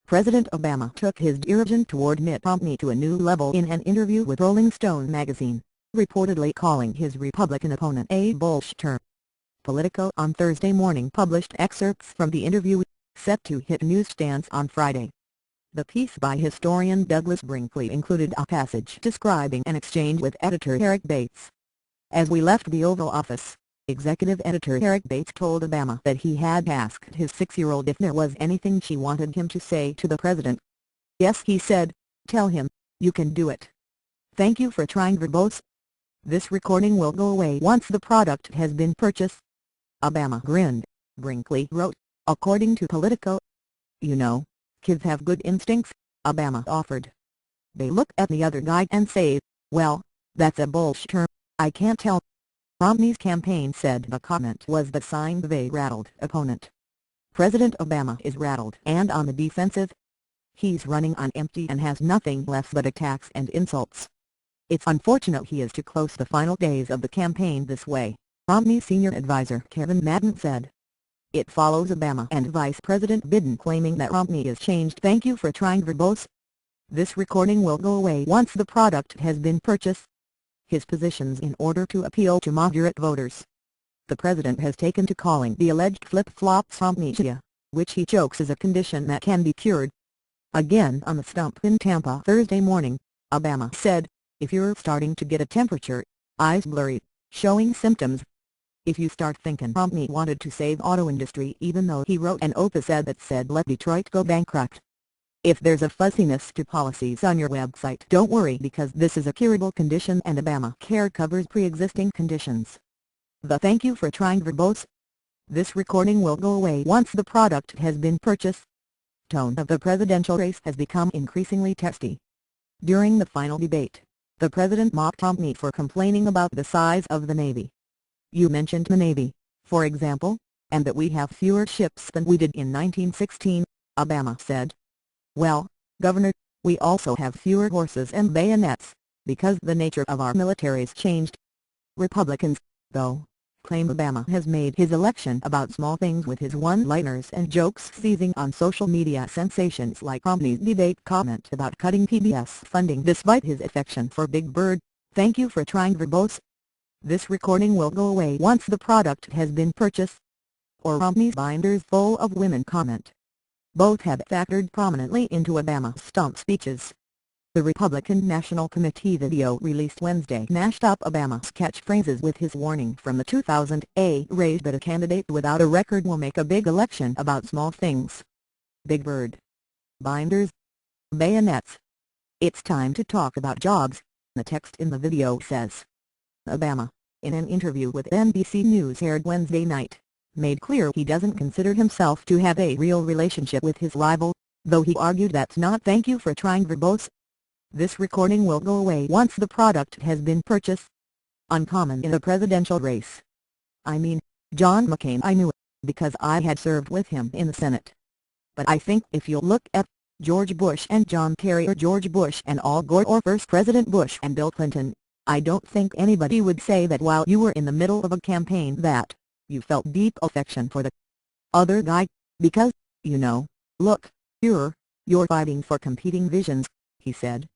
President Obama took his derision toward Mitt Romney to a new level in an interview with Rolling Stone magazine, reportedly calling his Republican opponent a bullsh-ter. Politico on Thursday morning published excerpts from the interview, set to hit newsstands on Friday. The piece by historian Douglas Brinkley included a passage describing an exchange with editor Eric Bates. "As we left the Oval Office, executive editor Eric Bates told Obama that he had asked his 6-year-old if there was anything she wanted him to say to the president. Yes, he said, tell him, you can do it. Thank you for trying verbose. This recording will go away once the product has been purchased." Obama grinned, Brinkley wrote, according to Politico. "You know, kids have good instincts," Obama offered. "They look at the other guy and say, well, that's a bullsh-ter, I can't tell." Romney's campaign said the comment was the sign of a rattled opponent. President Obama is rattled and on the defensive. He's running on empty and has nothing left but attacks and insults. "It's unfortunate he is to close the final days of the campaign this way," Romney's senior advisor Kevin Madden said. It follows Obama and Vice President Biden claiming that Romney is changed. "Thank you for trying verbose. This recording will go away once the product has been purchased." His positions in order to appeal to moderate voters. The president has taken to calling the alleged flip-flops amnesia, which he jokes is a condition that can be cured. Again on the stump in Tampa Thursday morning, Obama said, "If you're starting to get a temperature, eyes blurry, showing symptoms. If you start thinking Romney wanted to save auto industry even though he wrote an op-ed that said let Detroit go bankrupt. If there's a fuzziness to policies on your website, don't worry because this is a curable condition and Obamacare covers pre-existing conditions. The thank you for trying verbose. This recording will go away once the product has been purchased." Tone of the presidential race has become increasingly testy. During the final debate, the president mocked Romney for complaining about the size of the Navy. "You mentioned the Navy, for example, and that we have fewer ships than we did in 1916, Obama said. "Well, Governor, we also have fewer horses and bayonets, because the nature of our military's changed." Republicans, though, claim Obama has made his election about small things with his one-liners and jokes seizing on social media sensations like Romney's debate comment about cutting PBS funding despite his affection for Big Bird. "Thank you for trying verbose. This recording will go away once the product has been purchased." Or Romney's binders full of women comment. Both have factored prominently into Obama's stump speeches. The Republican National Committee video released Wednesday mashed up Obama's catchphrases with his warning from the 2008 race that a candidate without a record will make a big election about small things. Big Bird. Binders. Bayonets. "It's time to talk about jobs," the text in the video says. Obama, in an interview with NBC News aired Wednesday night, made clear he doesn't consider himself to have a real relationship with his rival, though he argued that's not thank you for trying verbose. This recording will go away once the product has been purchased. Uncommon in a presidential race. "I mean, John McCain I knew, because I had served with him in the Senate. But I think if you'll look at George Bush and John Kerry or George Bush and Al Gore or First President Bush and Bill Clinton, I don't think anybody would say that while you were in the middle of a campaign that you felt deep affection for the other guy, because, you know, look, you're fighting for competing visions," he said.